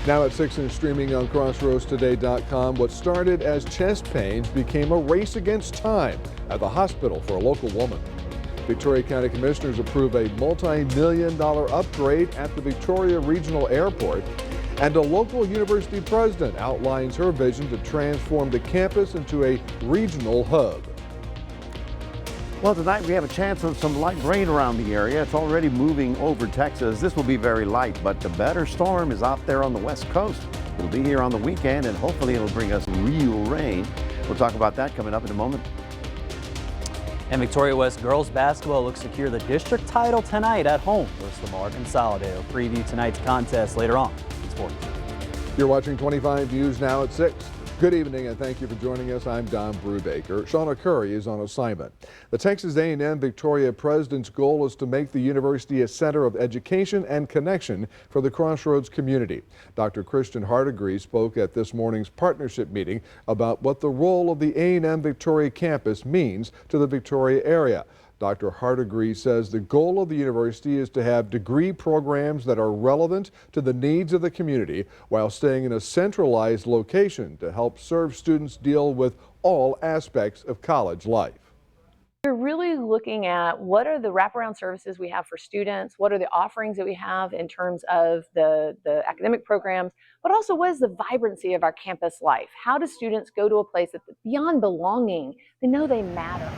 Now at 6 and streaming on crossroadstoday.com, what started as chest pains became a race against time at the hospital for a local woman. Victoria County Commissioners approve a multi-million-dollar upgrade at the Victoria Regional Airport, and a local university president outlines her vision to transform the campus into a regional hub. Well, tonight we have a chance of some light rain around the area. It's already moving over Texas. This will be very light, but the better storm is out there on the west coast. It'll be here on the weekend, and hopefully it'll bring us real rain. We'll talk about that coming up in a moment. And Victoria West girls basketball looks to secure the district title tonight at home versus Lamar Consolidated. We'll preview tonight's contest later on in sports. You're watching 25 News now at 6. Good evening and thank you for joining us. I'm Don Brubaker. Shauna Curry is on assignment. The Texas A&M Victoria president's goal is to make the university a center of education and connection for the Crossroads community. Dr. Christian Hardegree spoke at this morning's partnership meeting about what the role of the A&M Victoria campus means to the Victoria area. Dr. Hardegree says the goal of the university is to have degree programs that are relevant to the needs of the community while staying in a centralized location to help serve students deal with all aspects of college life. We're really looking at what are the wraparound services we have for students, what are the offerings that we have in terms of the academic programs, but also what is the vibrancy of our campus life? How do students go to a place that beyond belonging, they know they matter?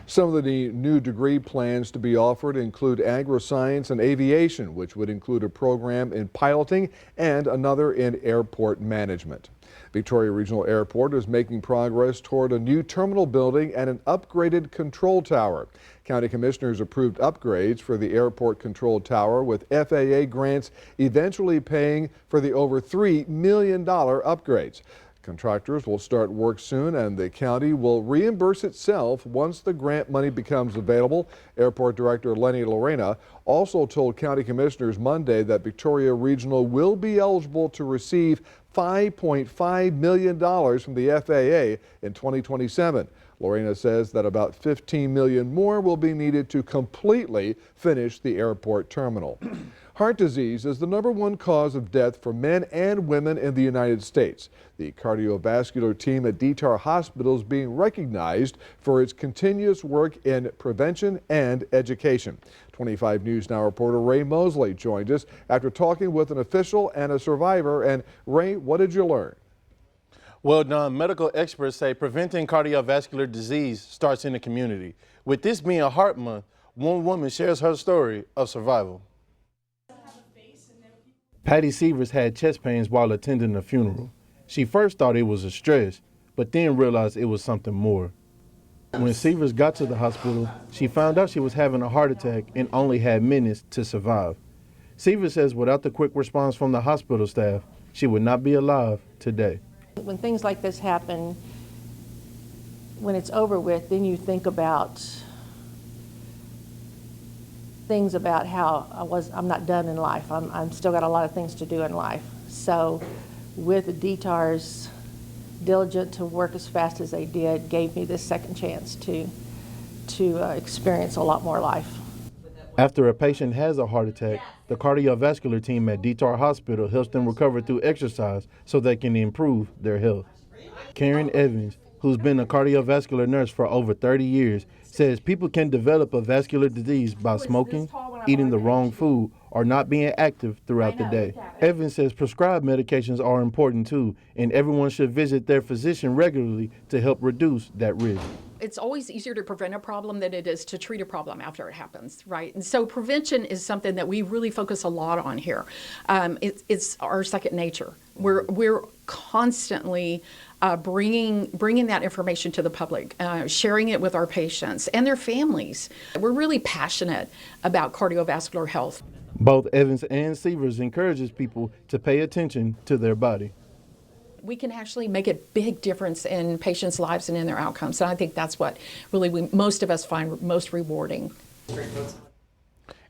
Some of the new degree plans to be offered include agri-science and aviation, which would include a program in piloting and another in airport management. Victoria Regional Airport is making progress toward a new terminal building and an upgraded control tower. County Commissioners approved upgrades for the airport control tower, with FAA grants eventually paying for the over $3 million upgrades. Contractors will start work soon, and the county will reimburse itself once the grant money becomes available. Airport Director Lenny Lorena also told county commissioners Monday that Victoria Regional will be eligible to receive $5.5 million from the FAA in 2027. Lorena says that about $15 million more will be needed to completely finish the airport terminal. Heart disease is the #1 cause of death for men and women in the United States. The cardiovascular team at DTAR Hospital is being recognized for its continuous work in prevention and education. 25 News Now reporter Ray Mosley joined us after talking with an official and a survivor. And Ray, what did you learn? Well, Don, medical experts say preventing cardiovascular disease starts in the community. With this being Heart Month, one woman shares her story of survival. Patty Severs had chest pains while attending a funeral. She first thought it was a stress, but then realized it was something more. When Severs got to the hospital, she found out she was having a heart attack and only had minutes to survive. Severs says without the quick response from the hospital staff, she would not be alive today. When things like this happen, when it's over with, then you think about things about how I'm not done in life. I'm still got a lot of things to do in life. So with DTAR's diligent to work as fast as they did, gave me this second chance to experience a lot more life. After a patient has a heart attack, the cardiovascular team at DTAR Hospital helps them recover through exercise so they can improve their health. Karen Evans, who's been a cardiovascular nurse for over 30 years, says people can develop a vascular disease by smoking, eating the wrong food, or not being active throughout the day. Evans says prescribed medications are important too, and everyone should visit their physician regularly to help reduce that risk. It's always easier to prevent a problem than it is to treat a problem after it happens, right? And so prevention is something that we really focus a lot on here. It's our second nature. We're constantly bringing that information to the public, sharing it with our patients and their families. We're really passionate about cardiovascular health. Both Evans and Severs encourages people to pay attention to their body. We can actually make a big difference in patients' lives and in their outcomes. And I think that's what really most of us find most rewarding.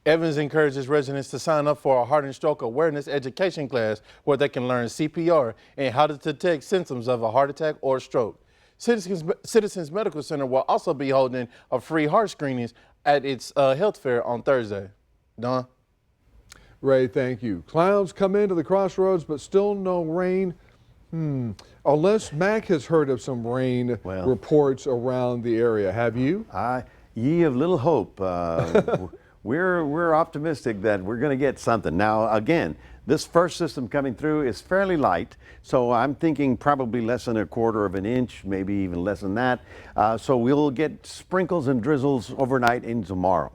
Evans encourages residents to sign up for a heart and stroke awareness education class where they can learn CPR and how to detect symptoms of a heart attack or stroke. Citizens Medical Center will also be holding a free heart screenings at its health fair on Thursday. Don? Ray, thank you. Clouds come into the crossroads, but still no rain. Unless Mac has heard of some rain reports around the area. Have you? Ye of little hope. We're optimistic that we're going to get something. Now, again, this first system coming through is fairly light, so I'm thinking probably less than 1/4 of an inch, maybe even less than that. So we'll get sprinkles and drizzles overnight into tomorrow.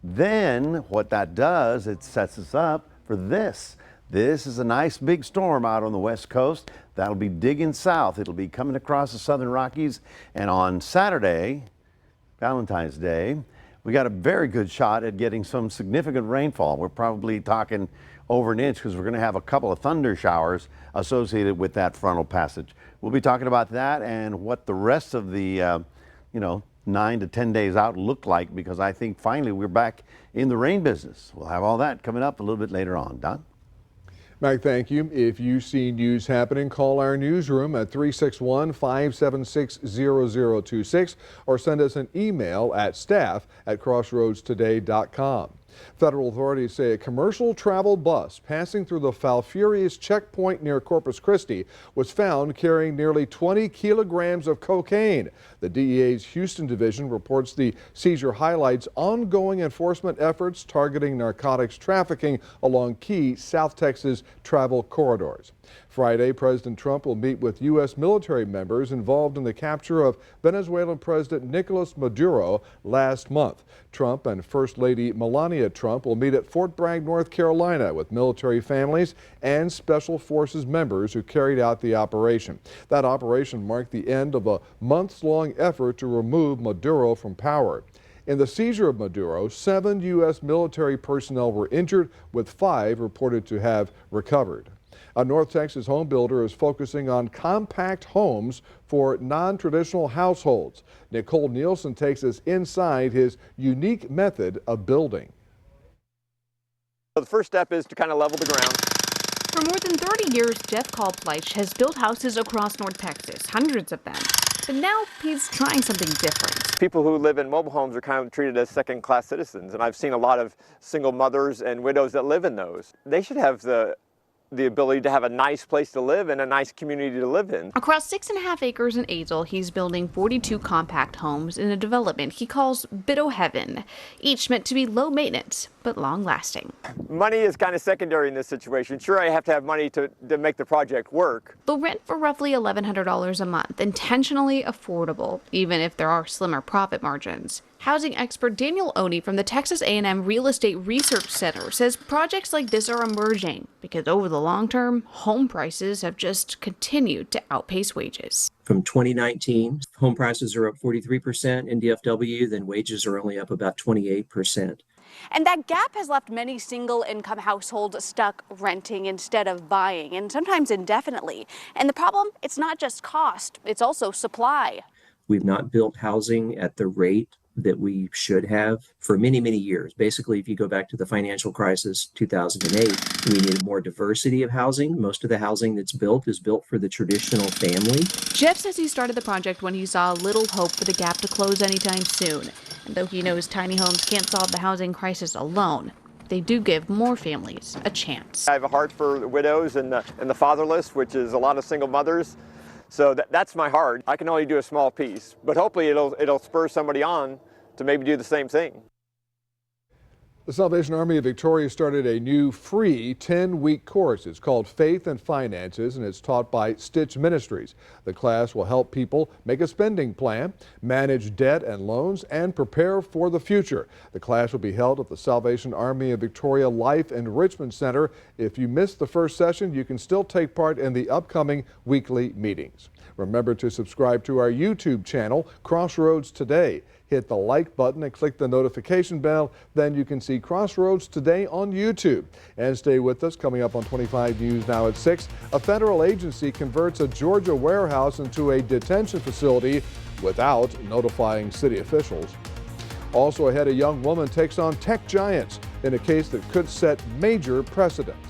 Then what that does, it sets us up for this. This is a nice big storm out on the west coast. That'll be digging south. It'll be coming across the southern Rockies, and on Saturday, Valentine's Day, we got a very good shot at getting some significant rainfall. We're probably talking over an inch because we're going to have a couple of thunder showers associated with that frontal passage. We'll be talking about that and what the rest of the 9 to 10 days out look like, because I think finally we're back in the rain business. We'll have all that coming up a little bit later on. Don? Mike, thank you. If you see news happening, call our newsroom at 361-576-0026 or send us an email at staff@crossroadstoday.com. Federal authorities say a commercial travel bus passing through the Falfurrias checkpoint near Corpus Christi was found carrying nearly 20 kilograms of cocaine. The DEA's Houston division reports the seizure highlights ongoing enforcement efforts targeting narcotics trafficking along key South Texas travel corridors. Friday, President Trump will meet with U.S. military members involved in the capture of Venezuelan President Nicolas Maduro last month. Trump and First Lady Melania Trump will meet at Fort Bragg, North Carolina, with military families and Special Forces members who carried out the operation. That operation marked the end of a months-long effort to remove Maduro from power. In the seizure of Maduro, 7 U.S. military personnel were injured, with 5 reported to have recovered. A North Texas home builder is focusing on compact homes for non-traditional households. Nicole Nielsen takes us inside his unique method of building. The first step is to kind of level the ground. For more than 30 years, Jeff Kalfleisch has built houses across North Texas, hundreds of them. But now he's trying something different. People who live in mobile homes are kind of treated as second-class citizens, and I've seen a lot of single mothers and widows that live in those. They should have the ability to have a nice place to live and a nice community to live in. Across 6.5 acres in Azle, he's building 42 compact homes in a development he calls Biddo Heaven, each meant to be low maintenance but long lasting. Money is kind of secondary in this situation. Sure, I have to have money to make the project work. They'll rent for roughly $1,100 a month, intentionally affordable, even if there are slimmer profit margins. Housing expert Daniel Oney from the Texas A&M Real Estate Research Center says projects like this are emerging because over the long term, home prices have just continued to outpace wages. From 2019, home prices are up 43% in DFW, then wages are only up about 28%. And that gap has left many single-income households stuck renting instead of buying, and sometimes indefinitely. And the problem, it's not just cost, it's also supply. We've not built housing at the rate that we should have for many, many years. Basically, if you go back to the financial crisis, 2008, we needed more diversity of housing. Most of the housing that's built is built for the traditional family. Jeff says he started the project when he saw little hope for the gap to close anytime soon. And though he knows tiny homes can't solve the housing crisis alone, they do give more families a chance. I have a heart for the widows and the fatherless, which is a lot of single mothers. So that's my heart. I can only do a small piece, but hopefully it'll spur somebody on to maybe do the same thing. The Salvation Army of Victoria started a new free 10-week course. It's called Faith and Finances, and it's taught by Stitch Ministries. The class will help people make a spending plan, manage debt and loans, and prepare for the future. The class will be held at the Salvation Army of Victoria Life Enrichment Center. If you missed the first session, you can still take part in the upcoming weekly meetings. Remember to subscribe to our YouTube channel, Crossroads Today. Hit the like button and click the notification bell. Then you can see Crossroads Today on YouTube. And stay with us. Coming up on 25 News now at 6, a federal agency converts a Georgia warehouse into a detention facility without notifying city officials. Also ahead, a young woman takes on tech giants in a case that could set major precedents.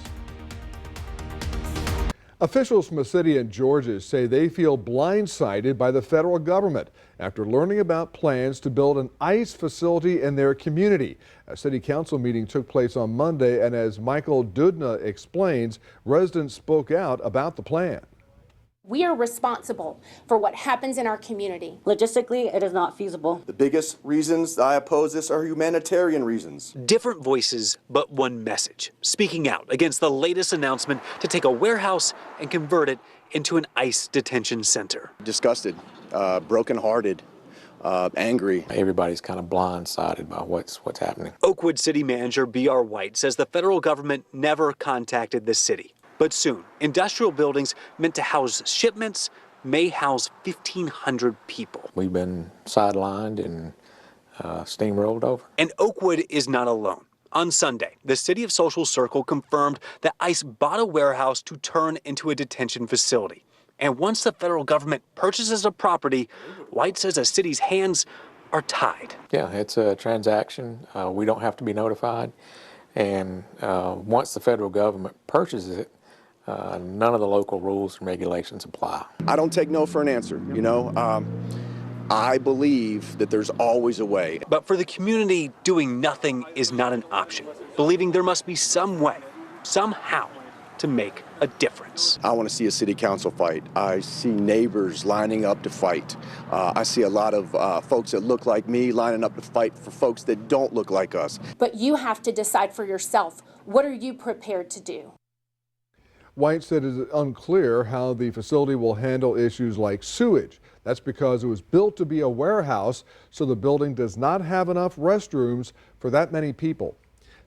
Officials from a city in Georgia say they feel blindsided by the federal government after learning about plans to build an ICE facility in their community. A city council meeting took place on Monday, and as Michael Dudna explains, residents spoke out about the plan. We are responsible for what happens in our community. Logistically, it is not feasible. The biggest reasons I oppose this are humanitarian reasons. Different voices, but one message, speaking out against the latest announcement to take a warehouse and convert it into an ICE detention center. Disgusted, brokenhearted, angry. Everybody's kind of blindsided by what's happening. Oakwood City Manager B.R. White says the federal government never contacted the city. But soon, industrial buildings meant to house shipments may house 1,500 people. We've been sidelined and steamrolled over. And Oakwood is not alone. On Sunday, the City of Social Circle confirmed that ICE bought a warehouse to turn into a detention facility. And once the federal government purchases a property, White says the city's hands are tied. Yeah, it's a transaction. We don't have to be notified. And once the federal government purchases it, none of the local rules and regulations apply. I don't take no for an answer, you know. I believe that there's always a way. But for the community, doing nothing is not an option, believing there must be some way, somehow, to make a difference. I want to see a city council fight. I see neighbors lining up to fight. I see a lot of folks that look like me lining up to fight for folks that don't look like us. But you have to decide for yourself, what are you prepared to do? White said it is unclear how the facility will handle issues like sewage. That's because it was built to be a warehouse, so the building does not have enough restrooms for that many people.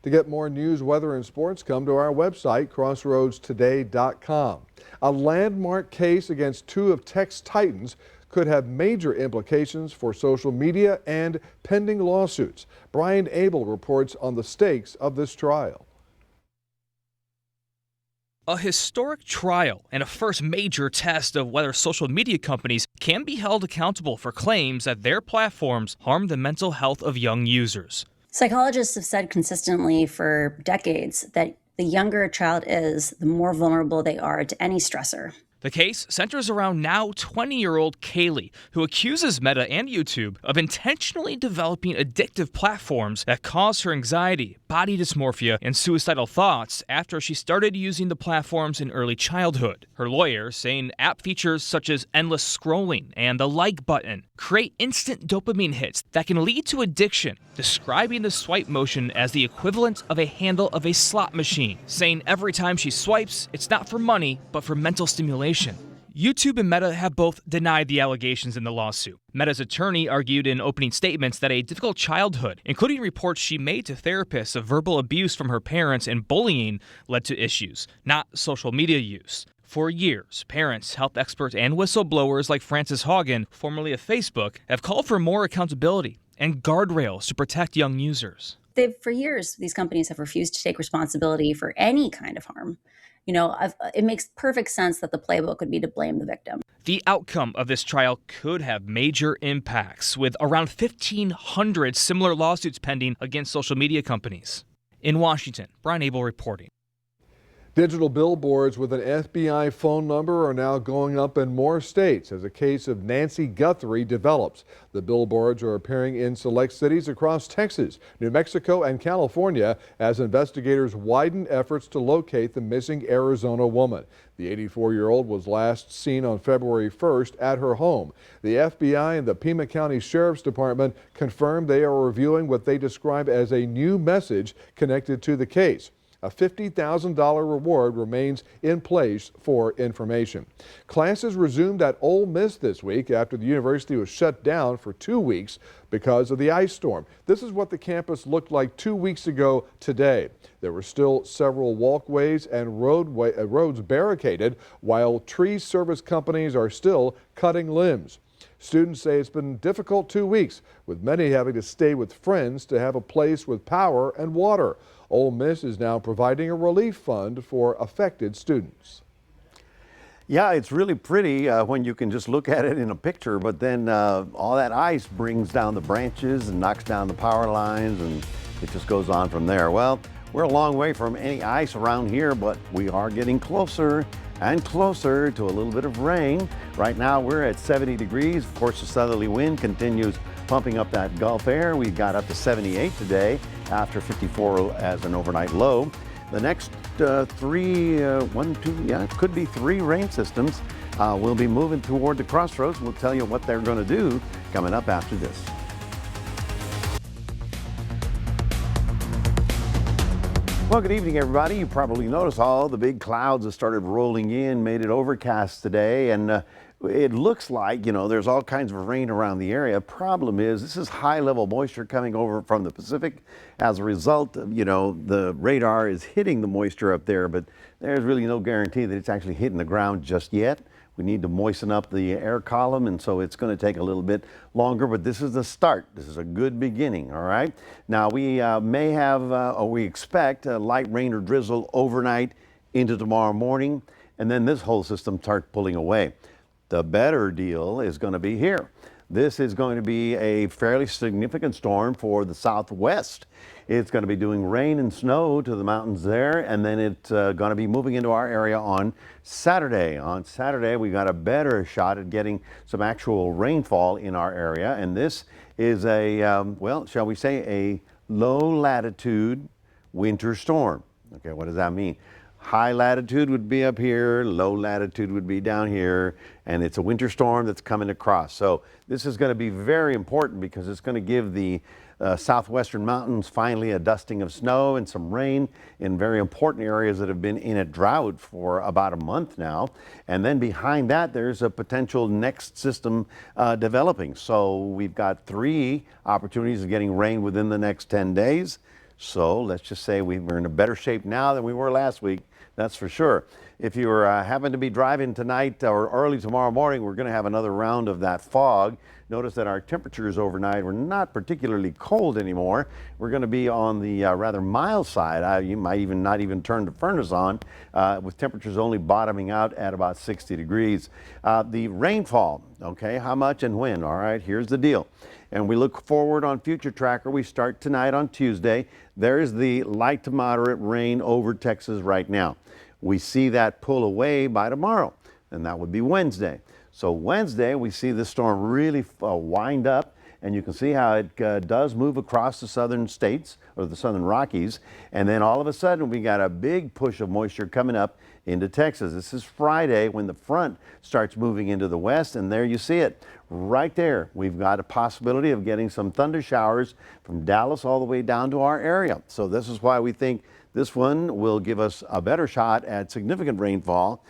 To get more news, weather, and sports, come to our website, crossroadstoday.com. A landmark case against two of tech's titans could have major implications for social media and pending lawsuits. Brian Abel reports on the stakes of this trial. A historic trial and a first major test of whether social media companies can be held accountable for claims that their platforms harm the mental health of young users. Psychologists have said consistently for decades that the younger a child is, the more vulnerable they are to any stressor. The case centers around now 20-year-old Kaylee, who accuses Meta and YouTube of intentionally developing addictive platforms that cause her anxiety, body dysmorphia, and suicidal thoughts after she started using the platforms in early childhood. Her lawyer saying app features such as endless scrolling and the like button create instant dopamine hits that can lead to addiction, describing the swipe motion as the equivalent of a handle of a slot machine, saying every time she swipes, it's not for money, but for mental stimulation. YouTube and Meta have both denied the allegations in the lawsuit. Meta's attorney argued in opening statements that a difficult childhood, including reports she made to therapists of verbal abuse from her parents and bullying, led to issues, not social media use. For years, parents, health experts, and whistleblowers like Frances Haugen, formerly of Facebook, have called for more accountability and guardrails to protect young users. For years, these companies have refused to take responsibility for any kind of harm. You know, it makes perfect sense that the playbook would be to blame the victim. The outcome of this trial could have major impacts, with around 1,500 similar lawsuits pending against social media companies. In Washington, Brian Abel reporting. Digital billboards with an FBI phone number are now going up in more states as a case of Nancy Guthrie develops. The billboards are appearing in select cities across Texas, New Mexico, and California as investigators widen efforts to locate the missing Arizona woman. The 84-year-old was last seen on February 1st at her home. The FBI and the Pima County Sheriff's Department confirmed they are reviewing what they describe as a new message connected to the case. A $50,000 reward remains in place for information. Classes resumed at Ole Miss this week after the university was shut down for 2 weeks because of the ice storm. This is what the campus looked like 2 weeks ago today. There were still several walkways and roads barricaded, while tree service companies are still cutting limbs. Students say it's been a difficult 2 weeks, with many having to stay with friends to have a place with power and water. Ole Miss is now providing a relief fund for affected students. Yeah, it's really pretty when you can just look at it in a picture, but then all that ice brings down the branches and knocks down the power lines, and it just goes on from there. Well, We're a long way from any ice around here, but we are getting closer and closer to a little bit of rain. Right now we're at 70 degrees. Of course, the southerly wind continues pumping up that Gulf air. We got up to 78 today after 54 as an overnight low. The next it could be 3 rain systems. We'll be moving toward the crossroads. We'll tell you what they're going to do coming up after this. Well, good evening, everybody. You probably noticed all the big clouds that started rolling in, made it overcast today, and it looks like, there's all kinds of rain around the area. Problem is, this is high-level moisture coming over from the Pacific. As a result, the radar is hitting the moisture up there, but there's really no guarantee that it's actually hitting the ground just yet. We need to moisten up the air column, and so it's going to take a little bit longer, but this is the start. This is a good beginning, all right? Now, we may have, or we expect, light rain or drizzle overnight into tomorrow morning, and then this whole system starts pulling away. The better deal is going to be here. This is going to be a fairly significant storm for the southwest. It's going to be doing rain and snow to the mountains there, and then it's going to be moving into our area on Saturday. On Saturday, we got a better shot at getting some actual rainfall in our area, and this is a, shall we say, a low latitude winter storm. Okay, what does that mean? High latitude would be up here, low latitude would be down here, and it's a winter storm that's coming across. So this is going to be very important because it's going to give the southwestern mountains finally a dusting of snow and some rain in very important areas that have been in a drought for about a month now. And then behind that, there's a potential next system developing. So we've got 3 opportunities of getting rain within the next 10 days. So let's just say we're in a better shape now than we were last week. That's for sure. If you happen to be driving tonight or early tomorrow morning, we're going to have another round of that fog. Notice that our temperatures overnight were not particularly cold anymore. We're going to be on the rather mild side. You might not even turn the furnace on with temperatures only bottoming out at about 60 degrees. The rainfall, okay, how much and when? All right, here's the deal. And we look forward on Future Tracker. We start tonight on Tuesday. There is the light to moderate rain over Texas right now. We see that pull away by tomorrow, and that would be Wednesday. So Wednesday, we see the storm really wind up, and you can see how it does move across the southern states, or the southern Rockies, and then all of a sudden, we got a big push of moisture coming up into Texas. This is Friday when the front starts moving into the west, and there you see it. Right there, we've got a possibility of getting some thunder showers from Dallas all the way down to our area. So this is why we think this one will give us a better shot at significant rainfall.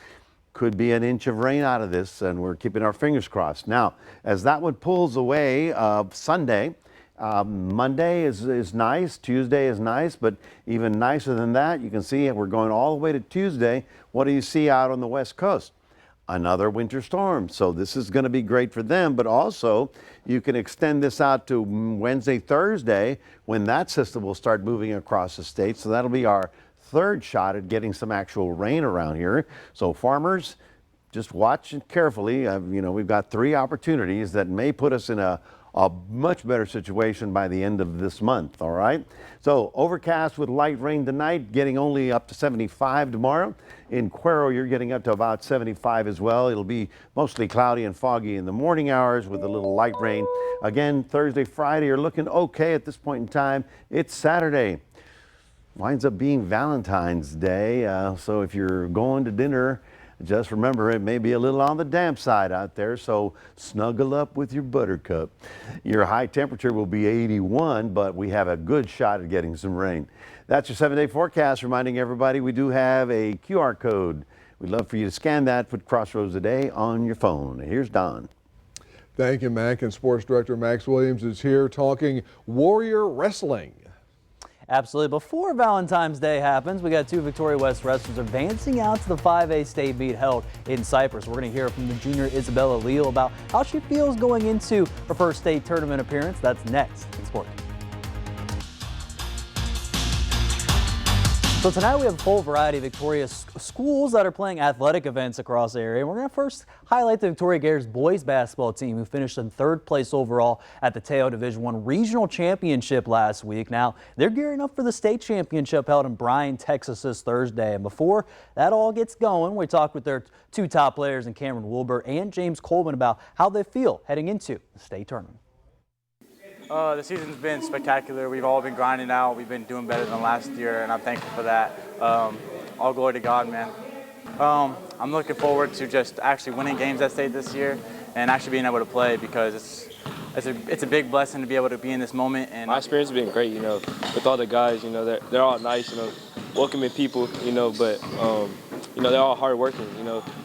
Could be an inch of rain out of this, and we're keeping our fingers crossed. Now, as that one pulls away Sunday, Monday is nice, Tuesday is nice, but even nicer than that, you can see we're going all the way to Tuesday. What do you see out on the west coast? Another winter storm. So this is going to be great for them, but also you can extend this out to Wednesday, Thursday, when that system will start moving across the state. So that'll be our 3rd shot at getting some actual rain around here. So farmers, just watch it carefully. We've got 3 opportunities that may put us in a much better situation by the end of this month, all right? So overcast with light rain tonight, getting only up to 75 tomorrow. In Cuero, you're getting up to about 75 as well. It'll be mostly cloudy and foggy in the morning hours with a little light rain. Again, Thursday, Friday are looking okay at this point in time. It's Saturday. Winds up being Valentine's Day, so if you're going to dinner, just remember it may be a little on the damp side out there, so snuggle up with your buttercup. Your high temperature will be 81, but we have a good shot at getting some rain. That's your 7-day forecast, reminding everybody we do have a QR code. We'd love for you to scan that, put Crossroads Today on your phone. Here's Don. Thank you, Mac. And Sports Director Max Williams is here talking Warrior Wrestling. Absolutely. Before Valentine's Day happens, we got 2 Victoria West wrestlers advancing out to the 5A state meet held in Cypress. We're going to hear from the junior Isabella Leal about how she feels going into her first state tournament appearance. That's next in sport. So tonight we have a full variety of Victoria schools that are playing athletic events across the area. And we're going to first highlight the Victoria Gators boys basketball team, who finished in 3rd place overall at the Teo Division I Regional Championship last week. Now they're gearing up for the state championship held in Bryan, Texas this Thursday. And before that all gets going, we talked with their 2 top players in Cameron Wilbur and James Coleman about how they feel heading into the state tournament. The season's been spectacular. We've all been grinding out. We've been doing better than last year, and I'm thankful for that. All glory to God, man. I'm looking forward to just actually winning games at state this year and actually being able to play, because it's a big blessing to be able to be in this moment. And my experience has been great, with all the guys. They're all nice, welcoming people, but they're all hardworking.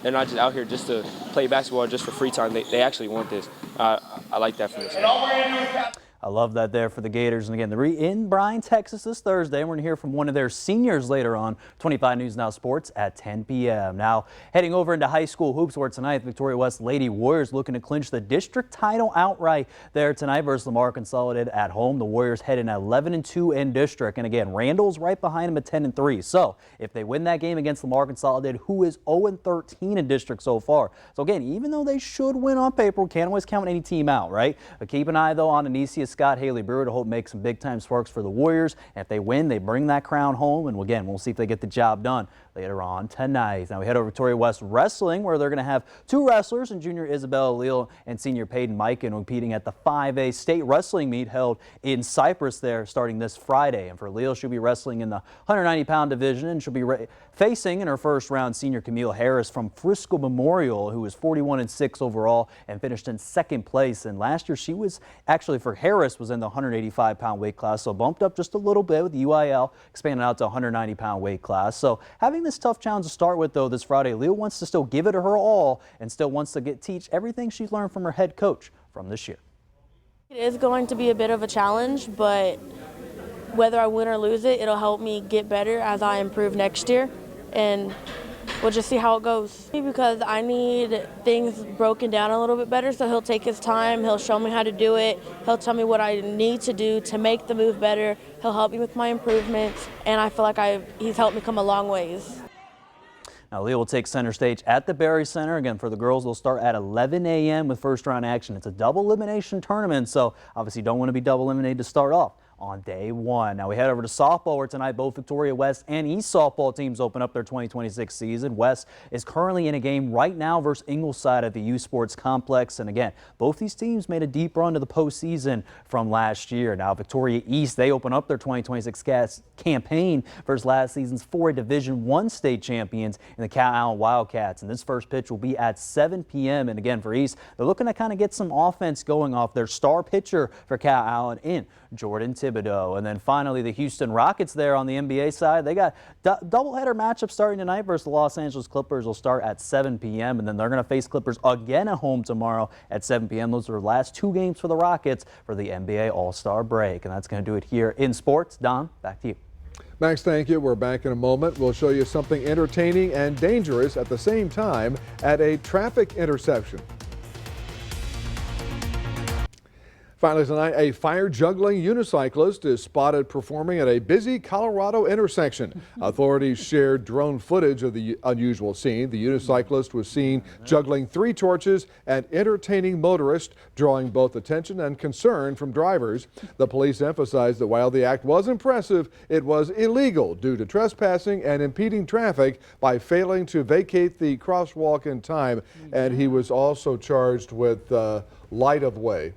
They're not just out here just to play basketball just for free time. They actually want this. I like that from this. I love that there for the Gators. And again, they're in Bryan, Texas this Thursday. And we're going to hear from one of their seniors later on. 25 News Now Sports at 10 p.m. Now, heading over into high school hoops, where tonight the Victoria West Lady Warriors looking to clinch the district title outright there tonight versus Lamar Consolidated at home. The Warriors heading at 11-2 in district. And again, Randall's right behind them at 10-3. So if they win that game against Lamar Consolidated, who is 0-13 in district so far. So again, even though they should win on paper, we can't always count any team out, right? But keep an eye, though, on Anicia Scott, Haley Brewer to hope make some big-time sparks for the Warriors. And if they win, they bring that crown home. And again, we'll see if they get the job done later on tonight. Now we head over to Victoria West Wrestling, where they're going to have 2 wrestlers, and junior Isabella Leal and senior Peyton Mikan competing at the 5A state wrestling meet held in Cypress there starting this Friday. And for Leal, she'll be wrestling in the 190-pound division, and she'll be facing in her first round senior Camille Harris from Frisco Memorial, who was 41-6 overall and finished in 2nd place. And last year she was actually, for Harris, was in the 185-pound weight class, so bumped up just a little bit with the UIL, expanded out to 190-pound weight class. So having this tough challenge to start with, though, this Friday, Leal wants to still give it her all and still wants to teach everything she's learned from her head coach from this year. It is going to be a bit of a challenge, but whether I win or lose it, it'll help me get better as I improve next year, and we'll just see how it goes. Because I need things broken down a little bit better, so he'll take his time, he'll show me how to do it, he'll tell me what I need to do to make the move better, he'll help me with my improvements, and I feel like he's helped me come a long ways. Now, Leal will take center stage at the Berry Center. Again, for the girls, they'll start at 11 a.m. with first round action. It's a double elimination tournament, so obviously don't want to be double eliminated to start off on day 1. Now we head over to softball, where tonight both Victoria West and East softball teams open up their 2026 season. West is currently in a game right now versus Ingleside at the U Sports Complex. And again, both these teams made a deep run to the postseason from last year. Now Victoria East, they open up their 2026 campaign versus last season's 4A Division I state champions in the Cow Allen Wildcats. And this first pitch will be at 7 p.m. And again, for East, they're looking to kind of get some offense going off their star pitcher for Cow Allen in Jordan Thibodeau. And then finally, the Houston Rockets there on the NBA side. They got doubleheader matchup starting tonight versus the Los Angeles Clippers. Will start at 7 p.m. and then they're going to face Clippers again at home tomorrow at 7 p.m. Those are the last 2 games for the Rockets for the NBA All-Star break. And that's going to do it here in sports. Don, back to you. Max, thank you. We're back in a moment. We'll show you something entertaining and dangerous at the same time at a traffic intersection. Finally tonight, a fire-juggling unicyclist is spotted performing at a busy Colorado intersection. Authorities shared drone footage of the unusual scene. The unicyclist was seen juggling 3 torches and entertaining motorists, drawing both attention and concern from drivers. The police emphasized that while the act was impressive, it was illegal due to trespassing and impeding traffic by failing to vacate the crosswalk in time. And he was also charged with light of way.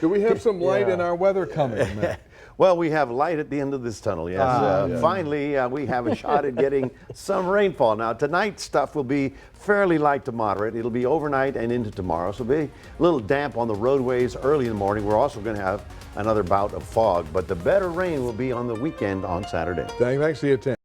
Do we have some light in our weather coming, Matt? Well, we have light at the end of this tunnel, yes. Finally, we have a shot at getting some rainfall. Now, tonight's stuff will be fairly light to moderate. It'll be overnight and into tomorrow, so it'll be a little damp on the roadways early in the morning. We're also going to have another bout of fog, but the better rain will be on the weekend on Saturday. Thanks, see you at 10.